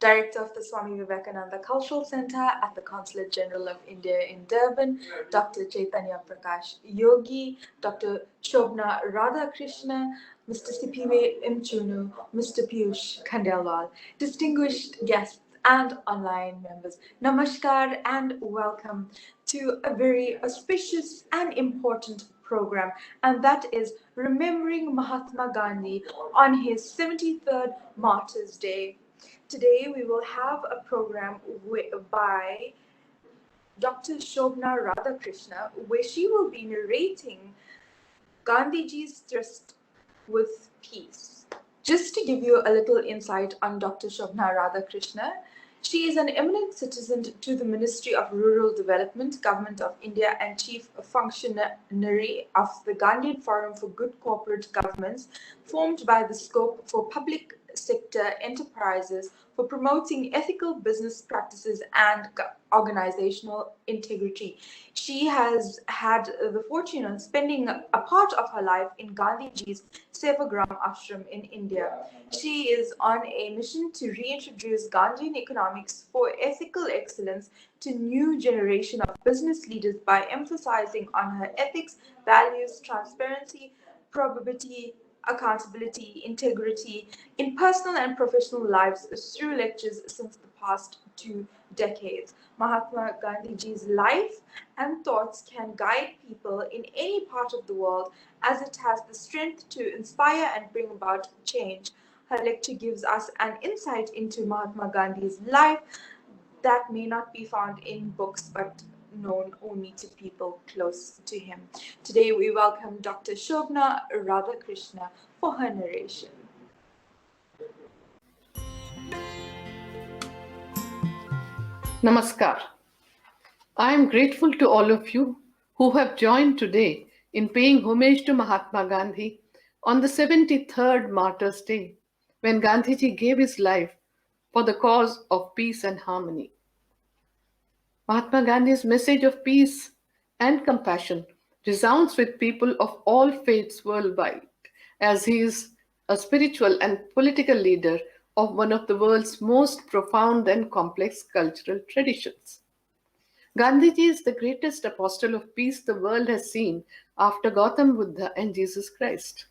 Director of the Swami Vivekananda Cultural Center at the Consulate General of India in Durban, Dr. Chaitanya Prakash Yogi, Dr. Shobna Radhakrishna, Mr. Sipiwe Mchunu, Mr. Piyush Khandelwal, distinguished guests and online members. Namaskar and welcome to a very auspicious and important program, and that is remembering Mahatma Gandhi on his 73rd Martyrs Day. Today we will have a program by Dr. Shobna Radhakrishna, where she will be narrating Gandhiji's tryst with peace. Just to give you a little insight on Dr. Shobna Radhakrishna, she is an eminent citizen to the Ministry of Rural Development, Government of India, and Chief Functionary of the Gandhian Forum for Good Corporate Governance, formed by the scope for public sector enterprises for promoting ethical business practices and organizational integrity. She has had the fortune of spending a part of her life in Gandhiji's Sevagram ashram in India. She is on a mission to reintroduce Gandhian economics for ethical excellence to new generation of business leaders by emphasizing on her ethics, values, transparency, probability, accountability, integrity in personal and professional lives through lectures since the past 2 decades. Mahatma Gandhiji's life and thoughts can guide people in any part of the world as it has the strength to inspire and bring about change. Her lecture gives us an insight into Mahatma Gandhi's life that may not be found in books but known only to people close to him. Today we welcome Dr. Shobna Radhakrishna for her narration. Namaskar. I am grateful to all of you who have joined today in paying homage to Mahatma Gandhi on the 73rd Martyrs' Day, when Gandhiji gave his life for the cause of peace and harmony. Mahatma Gandhi's message of peace and compassion resounds with people of all faiths worldwide, as he is a spiritual and political leader of one of the world's most profound and complex cultural traditions. Gandhiji is the greatest apostle of peace the world has seen after Gautam Buddha and Jesus Christ.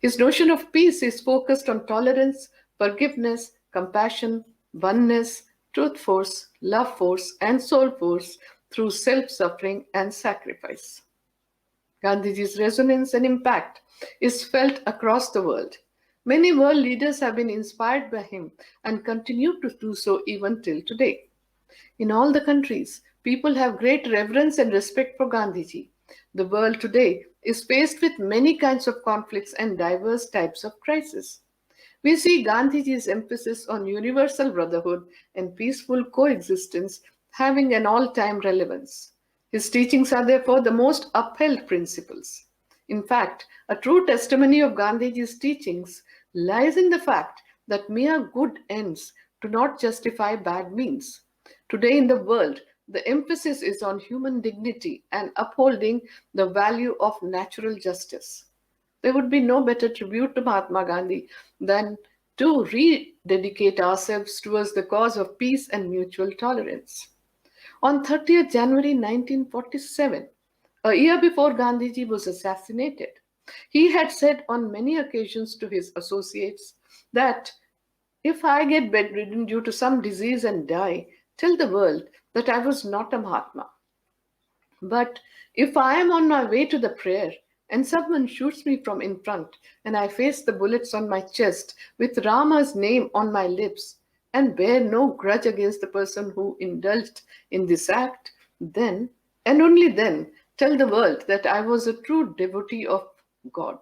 His notion of peace is focused on tolerance, forgiveness, compassion, oneness, truth force, love force, and soul force through self-suffering and sacrifice. Gandhiji's resonance and impact is felt across the world. Many world leaders have been inspired by him and continue to do so even till today. In all the countries, people have great reverence and respect for Gandhiji. The world today is faced with many kinds of conflicts and diverse types of crises. We see Gandhiji's emphasis on universal brotherhood and peaceful coexistence having an all-time relevance. His teachings are therefore the most upheld principles. In fact, a true testimony of Gandhiji's teachings lies in the fact that mere good ends do not justify bad means. Today in the world, the emphasis is on human dignity and upholding the value of natural justice. There would be no better tribute to Mahatma Gandhi than to rededicate ourselves towards the cause of peace and mutual tolerance. On 30th January 1947, a year before Gandhiji was assassinated, he had said on many occasions to his associates that if I get bedridden due to some disease and die, tell the world that I was not a Mahatma. But if I am on my way to the prayer and someone shoots me from in front and I face the bullets on my chest with Rama's name on my lips and bear no grudge against the person who indulged in this act, then and only then tell the world that I was a true devotee of God.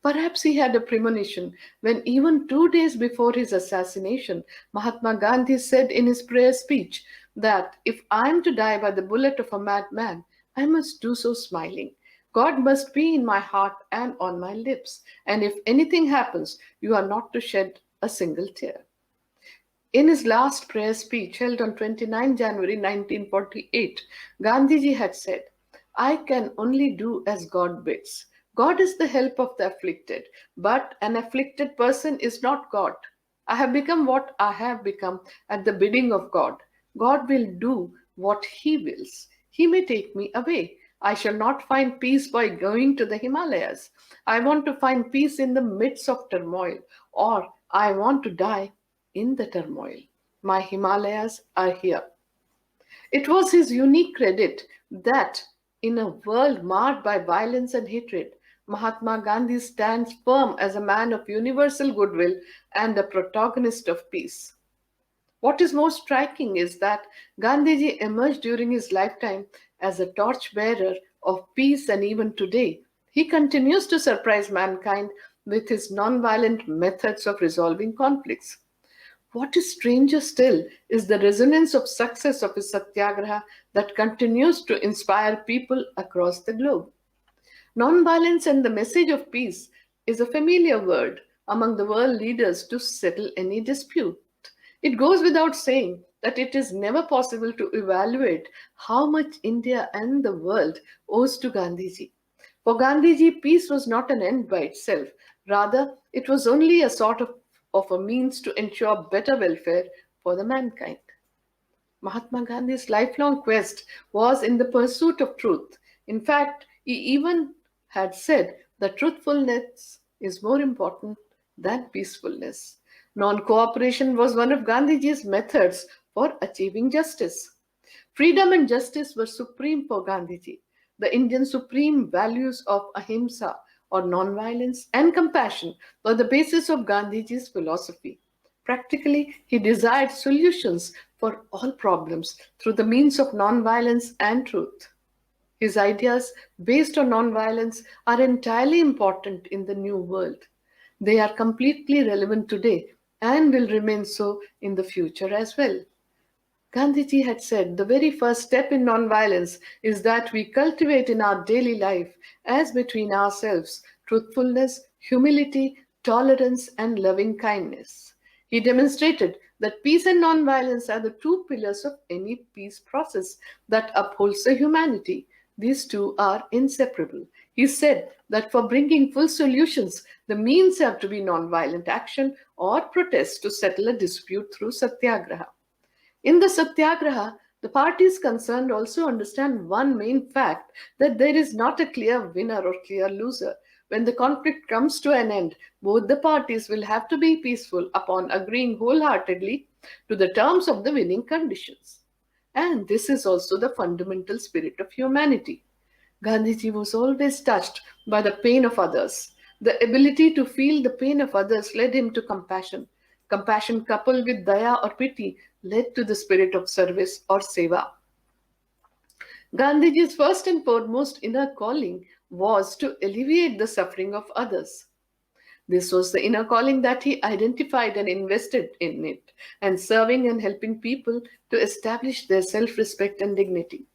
Perhaps he had a premonition when even 2 days before his assassination, Mahatma Gandhi said in his prayer speech that if I am to die by the bullet of a madman, I must do so smiling. God must be in my heart and on my lips, and if anything happens, you are not to shed a single tear. In his last prayer speech held on 29 January 1948, Gandhiji had said, I can only do as God bids. God is the help of the afflicted, but an afflicted person is not God. I have become what I have become at the bidding of God. God will do what He wills. He may take me away. I shall not find peace by going to the Himalayas. I want to find peace in the midst of turmoil, or I want to die in the turmoil. My Himalayas are here. It was his unique credit that, in a world marred by violence and hatred, Mahatma Gandhi stands firm as a man of universal goodwill and a protagonist of peace. What is most striking is that Gandhiji emerged during his lifetime as a torchbearer of peace, and even today, he continues to surprise mankind with his non-violent methods of resolving conflicts. What is stranger still is the resonance of success of his satyagraha that continues to inspire people across the globe. Nonviolence and the message of peace is a familiar word among the world leaders to settle any dispute. It goes without saying that it is never possible to evaluate how much India and the world owes to Gandhiji. For Gandhiji, peace was not an end by itself. Rather, it was only a sort of a means to ensure better welfare for the mankind. Mahatma Gandhi's lifelong quest was in the pursuit of truth. In fact, he even had said that truthfulness is more important than peacefulness. Non cooperation was one of Gandhiji's methods for achieving justice. Freedom and justice were supreme for Gandhiji. The Indian supreme values of ahimsa or nonviolence and compassion were the basis of Gandhiji's philosophy. Practically, he desired solutions for all problems through the means of nonviolence and truth. His ideas based on nonviolence are entirely important in the new world. They are completely relevant today and will remain so in the future as well. Gandhiji had said the very first step in nonviolence is that we cultivate in our daily life, as between ourselves, truthfulness, humility, tolerance, and loving kindness. He demonstrated that peace and nonviolence are the two pillars of any peace process that upholds the humanity. These two are inseparable. He said that for bringing full solutions, the means have to be nonviolent action or protest to settle a dispute through satyagraha. In the Satyagraha, the parties concerned also understand one main fact that there is not a clear winner or clear loser. When the conflict comes to an end, both the parties will have to be peaceful upon agreeing wholeheartedly to the terms of the winning conditions. And this is also the fundamental spirit of humanity. Gandhiji was always touched by the pain of others. The ability to feel the pain of others led him to compassion. Compassion coupled with daya or pity led to the spirit of service or seva. Gandhiji's first and foremost inner calling was to alleviate the suffering of others. This was the inner calling that he identified and invested in it, and serving and helping people to establish their self respect and dignity.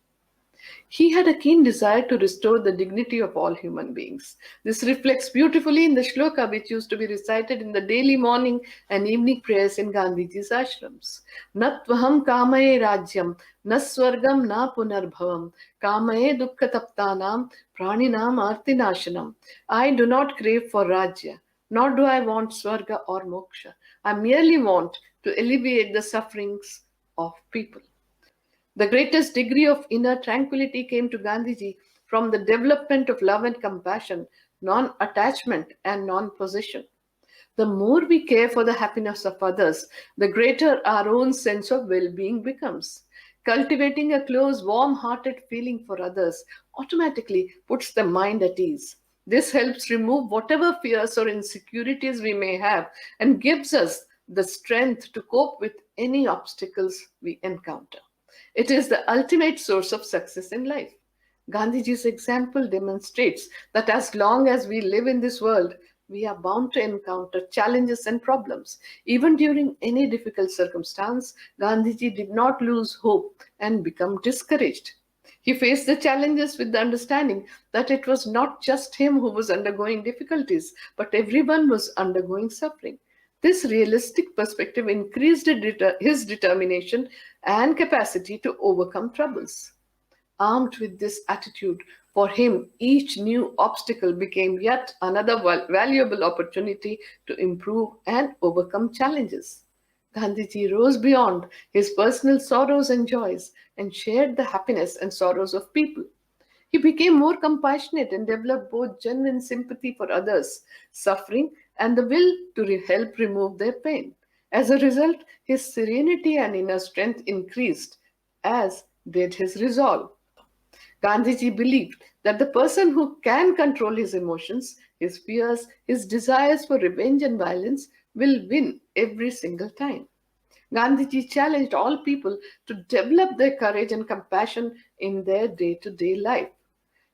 He had a keen desire to restore the dignity of all human beings. This reflects beautifully in the shloka which used to be recited in the daily morning and evening prayers in Gandhiji's ashrams. Natvaham kamaye rajyam, na swargam na punarbhavam, kamaye dukkhataptanam, praninam artinashanam. I do not crave for rajya, nor do I want swarga or moksha. I merely want to alleviate the sufferings of people. The greatest degree of inner tranquility came to Gandhiji from the development of love and compassion, non attachment, and non possession. The more we care for the happiness of others, the greater our own sense of well being becomes. Cultivating a close, warm hearted feeling for others automatically puts the mind at ease. This helps remove whatever fears or insecurities we may have and gives us the strength to cope with any obstacles we encounter. It is the ultimate source of success in life. Gandhiji's example demonstrates that as long as we live in this world, we are bound to encounter challenges and problems. Even during any difficult circumstance, Gandhiji did not lose hope and become discouraged. He faced the challenges with the understanding that it was not just him who was undergoing difficulties, but everyone was undergoing suffering. This realistic perspective increased his determination and capacity to overcome troubles. Armed with this attitude, For him, each new obstacle became yet another valuable opportunity to improve and overcome challenges. Gandhiji rose beyond his personal sorrows and joys and shared the happiness and sorrows of people. He became more compassionate and developed both genuine sympathy for others' suffering and the will to help remove their pain. As a result, his serenity and inner strength increased, as did his resolve. Gandhiji believed that the person who can control his emotions, his fears, his desires for revenge and violence will win every single time. Gandhiji challenged all people to develop their courage and compassion in their day to day life.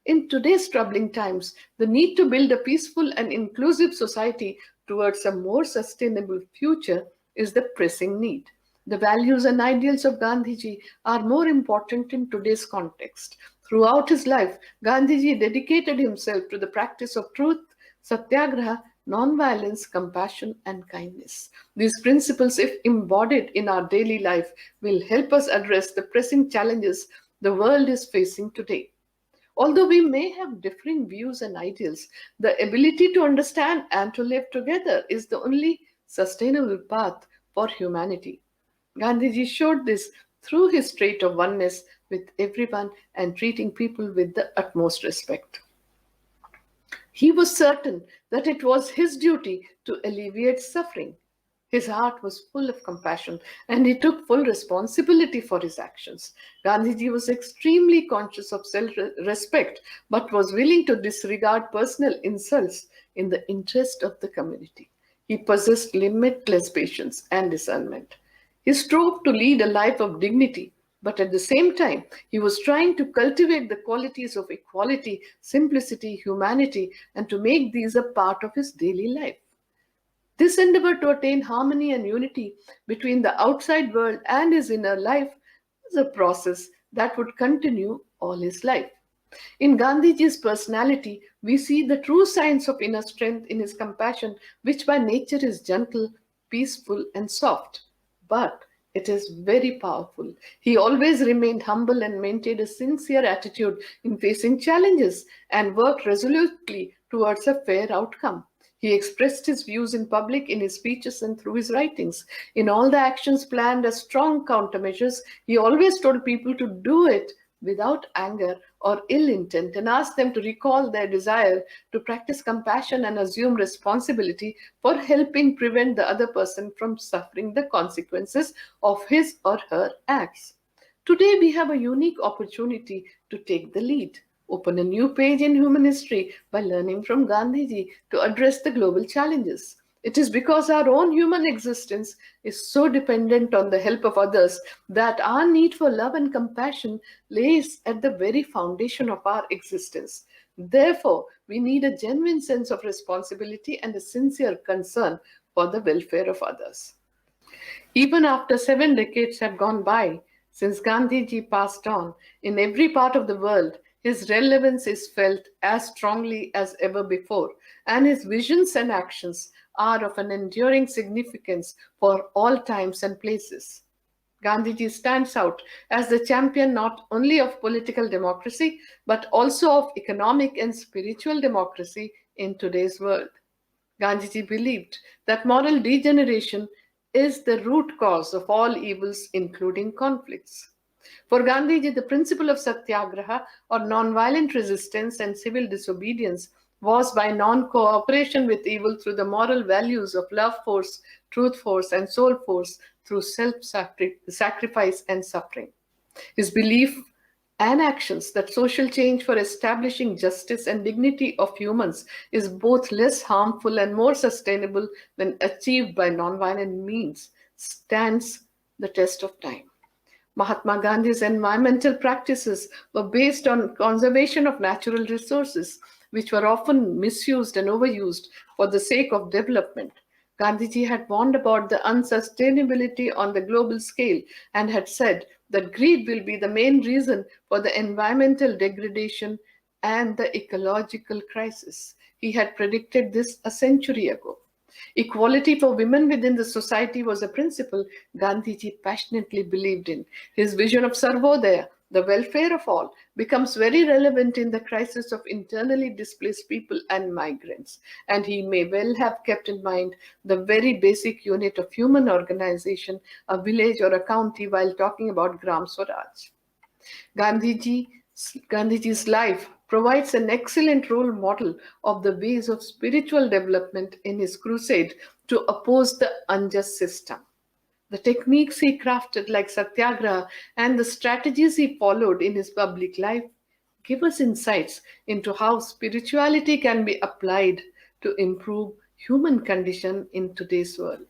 In today's troubling times, the need to build a peaceful and inclusive society towards a more sustainable future is the pressing need. The values and ideals of Gandhiji are more important in today's context. Throughout his life, Gandhiji dedicated himself to the practice of truth, satyagraha, non-violence, compassion, and kindness. These principles, if embodied in our daily life, will help us address the pressing challenges the world is facing today. Although we may have differing views and ideals, the ability to understand and to live together is the only sustainable path for humanity. Gandhiji showed this through his trait of oneness with everyone and treating people with the utmost respect. He was certain that it was his duty to alleviate suffering. His heart was full of compassion and he took full responsibility for his actions. Gandhiji was extremely conscious of self respect but was willing to disregard personal insults in the interest of the community. He possessed limitless patience and discernment. He strove to lead a life of dignity, but at the same time, he was trying to cultivate the qualities of equality, simplicity, humanity, and to make these a part of his daily life. This endeavor to attain harmony and unity between the outside world and his inner life was a process that would continue all his life. In Gandhiji's personality, we see the true signs of inner strength in his compassion, which by nature is gentle, peaceful, and soft. But it is very powerful. He always remained humble and maintained a sincere attitude in facing challenges and worked resolutely towards a fair outcome. He expressed his views in public, in his speeches, and through his writings. In all the actions planned as strong countermeasures, he always told people to do it without anger or ill intent and asked them to recall their desire to practice compassion and assume responsibility for helping prevent the other person from suffering the consequences of his or her acts. Today, we have a unique opportunity to take the lead, open a new page in human history by learning from Gandhiji to address the global challenges. It is because our own human existence is so dependent on the help of others that our need for love and compassion lays at the very foundation of our existence. Therefore, we need a genuine sense of responsibility and a sincere concern for the welfare of others. Even after 7 decades have gone by since Gandhiji passed on, in every part of the world, his relevance is felt as strongly as ever before, and his visions and actions are of an enduring significance for all times and places. Gandhiji stands out as the champion not only of political democracy, but also of economic and spiritual democracy in today's world. Gandhiji believed that moral degeneration is the root cause of all evils, including conflicts. For Gandhiji, the principle of satyagraha, or non-violent resistance and civil disobedience, was by non-cooperation with evil through the moral values of love force, truth force, and soul force through self-sacrifice and suffering. His belief and actions that social change for establishing justice and dignity of humans is both less harmful and more sustainable when achieved by non-violent means stands the test of time. Mahatma Gandhi's environmental practices were based on conservation of natural resources, which were often misused and overused for the sake of development. Gandhiji had warned about the unsustainability on the global scale and had said that greed will be the main reason for the environmental degradation and the ecological crisis. He had predicted this a century ago. Equality for women within the society was a principle Gandhiji passionately believed in. His vision of Sarvodaya, The welfare of all becomes very relevant in the crisis of internally displaced people and migrants, and he may well have kept in mind the very basic unit of human organization, a village or a county, while talking about Gram Swaraj. Gandhiji, Gandhiji's life provides an excellent role model of the ways of spiritual development in his crusade to oppose the unjust system. The techniques he crafted, like Satyagraha, and the strategies he followed in his public life give us insights into how spirituality can be applied to improve human condition in today's world.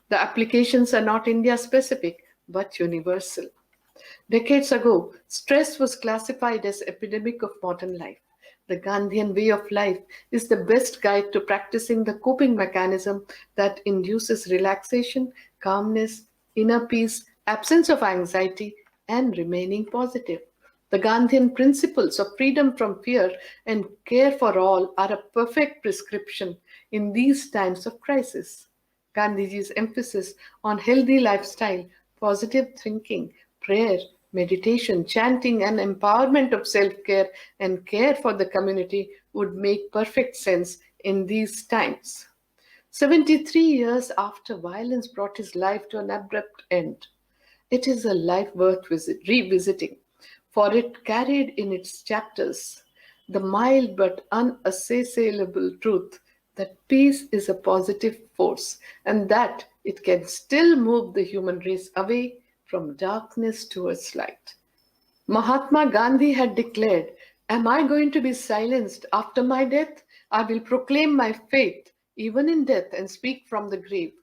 The applications are not India specific but universal. Decades ago, stress was classified as epidemic of modern life. The Gandhian way of life is the best guide to practicing the coping mechanism that induces relaxation, calmness, inner peace, absence of anxiety, and remaining positive. The Gandhian principles of freedom from fear and care for all are a perfect prescription in these times of crisis. Gandhiji's emphasis on healthy lifestyle, positive thinking, prayer, meditation, chanting, and empowerment of self care and care for the community would make perfect sense in these times. 73 years after violence brought his life to an abrupt end, it is a life worth revisiting, for it carried in its chapters the mild but unassailable truth that peace is a positive force and that it can still move the human race away from darkness towards light. Mahatma Gandhi had declared, "Am I going to be silenced after my death? I will proclaim my faith even in death and speak from the grave."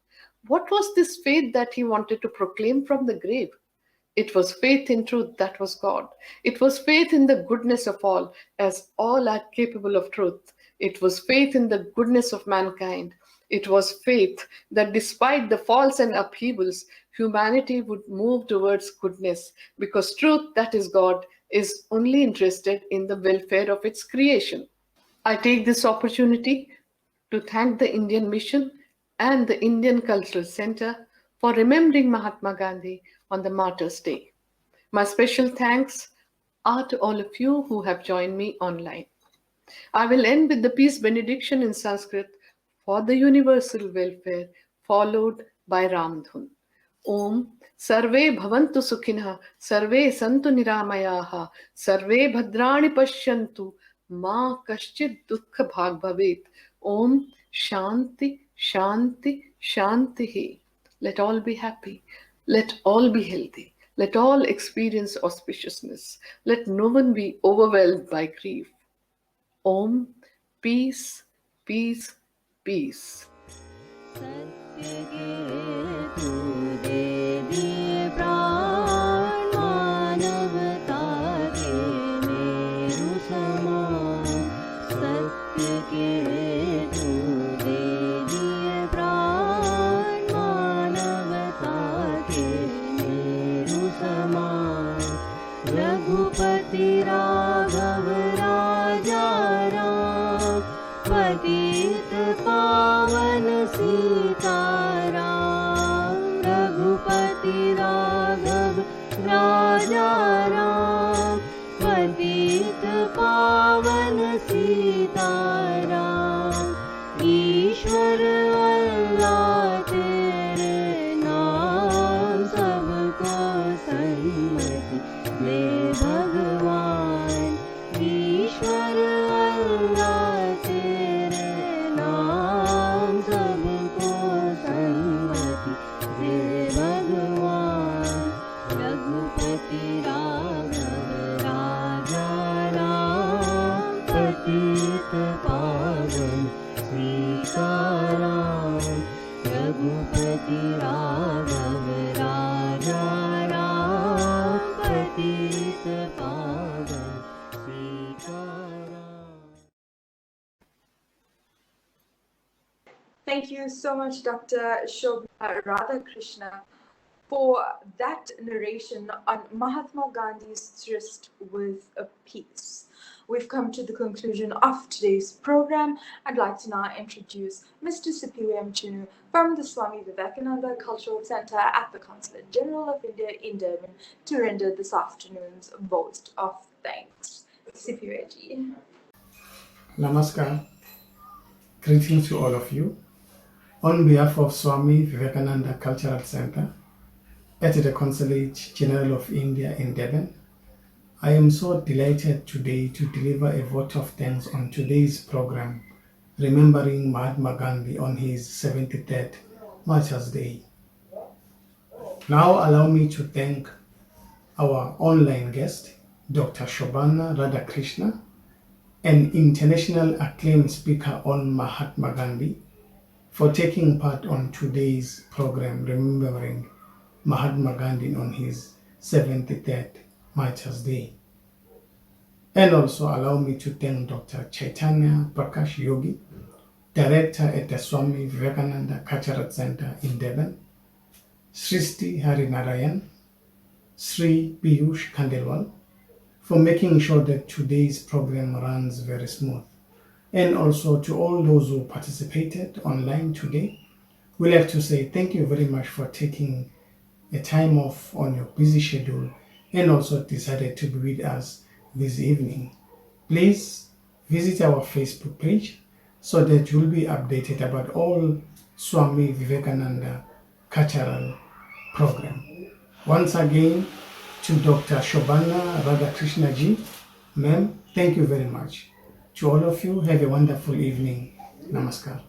What was this faith that he wanted to proclaim from the grave? It was faith in truth that was God. It was faith in the goodness of all, as all are capable of truth. It was faith in the goodness of mankind. It was faith that despite the falls and upheavals, humanity would move towards goodness, because truth, that is God, is only interested in the welfare of its creation. I take this opportunity to thank the Indian Mission and the Indian Cultural Center for remembering Mahatma Gandhi on the Martyrs' Day. My special thanks are to all of you who have joined me online. I will end with the peace benediction in Sanskrit for the universal welfare, followed by Ramdhun. Om Sarve Bhavantu Sukhinah, Sarve Santu Niramayaha, Sarve Bhadrani Pashyantu, Ma Kaschid Dukha Bhag Bhavet. Om Shanti, Shanti, Shanti. Let all be happy. Let all be healthy. Let all experience auspiciousness. Let no one be overwhelmed by grief. Om, peace, peace, peace. सत्य के तू दे दिए प्राण मानवता के मेरु समान सत्य के तू दे दिए प्राण मानवता के मेरु समान रघुपति राघव राजा राम पतित पावन सीताराम रघुपति राघव राजा राम पतित पावन सीताराम ईश्वर अल्लाह तेरे नाम सबको सन्मति दे भगवान ईश्वर अल्लाह तेरे नाम सबको सन्मति दे भगवान रघुपति राघव राजा राम पतित पावन सीताराम रघुपति राघव राजा राम पतित पावन Sitaram. Thank you so much, Dr. Shobna Radhakrishna, for that narration on Mahatma Gandhi's tryst with peace. we've come to the conclusion of today's program. I'd like to now introduce Mr. Sipiwe Mchunu from the Swami Vivekananda Cultural Center at the Consulate General of India in Durban to render this afternoon's vote of thanks. Sipiwe ji. Namaskar. Greetings to all of you. On behalf of Swami Vivekananda Cultural Center at the Consulate General of India in Durban, I am so delighted today to deliver a vote of thanks on today's program, remembering Mahatma Gandhi on his 73rd Martyrs' Day. Now allow me to thank our online guest, Dr. Shobhana Radhakrishna, an international acclaimed speaker on Mahatma Gandhi, for taking part on today's program, remembering Mahatma Gandhi on his 73rd Martyrs' Day. And also allow me to thank Dr. Chaitanya Prakash Yogi, Director at the Swami Vivekananda Cultural Center in Durban, Sristi Harinarayan, Sri Piyush Khandelwal, for making sure that today's program runs very smooth. And also to all those who participated online today, we'd like to say thank you very much for taking a time off on your busy schedule and also decided to be with us this evening. Please visit our Facebook page so that you'll be updated about all Swami Vivekananda cultural program. Once again, to Dr. Shobhana Radhakrishna ji, ma'am, thank you very much. To all of you, have a wonderful evening. Namaskar.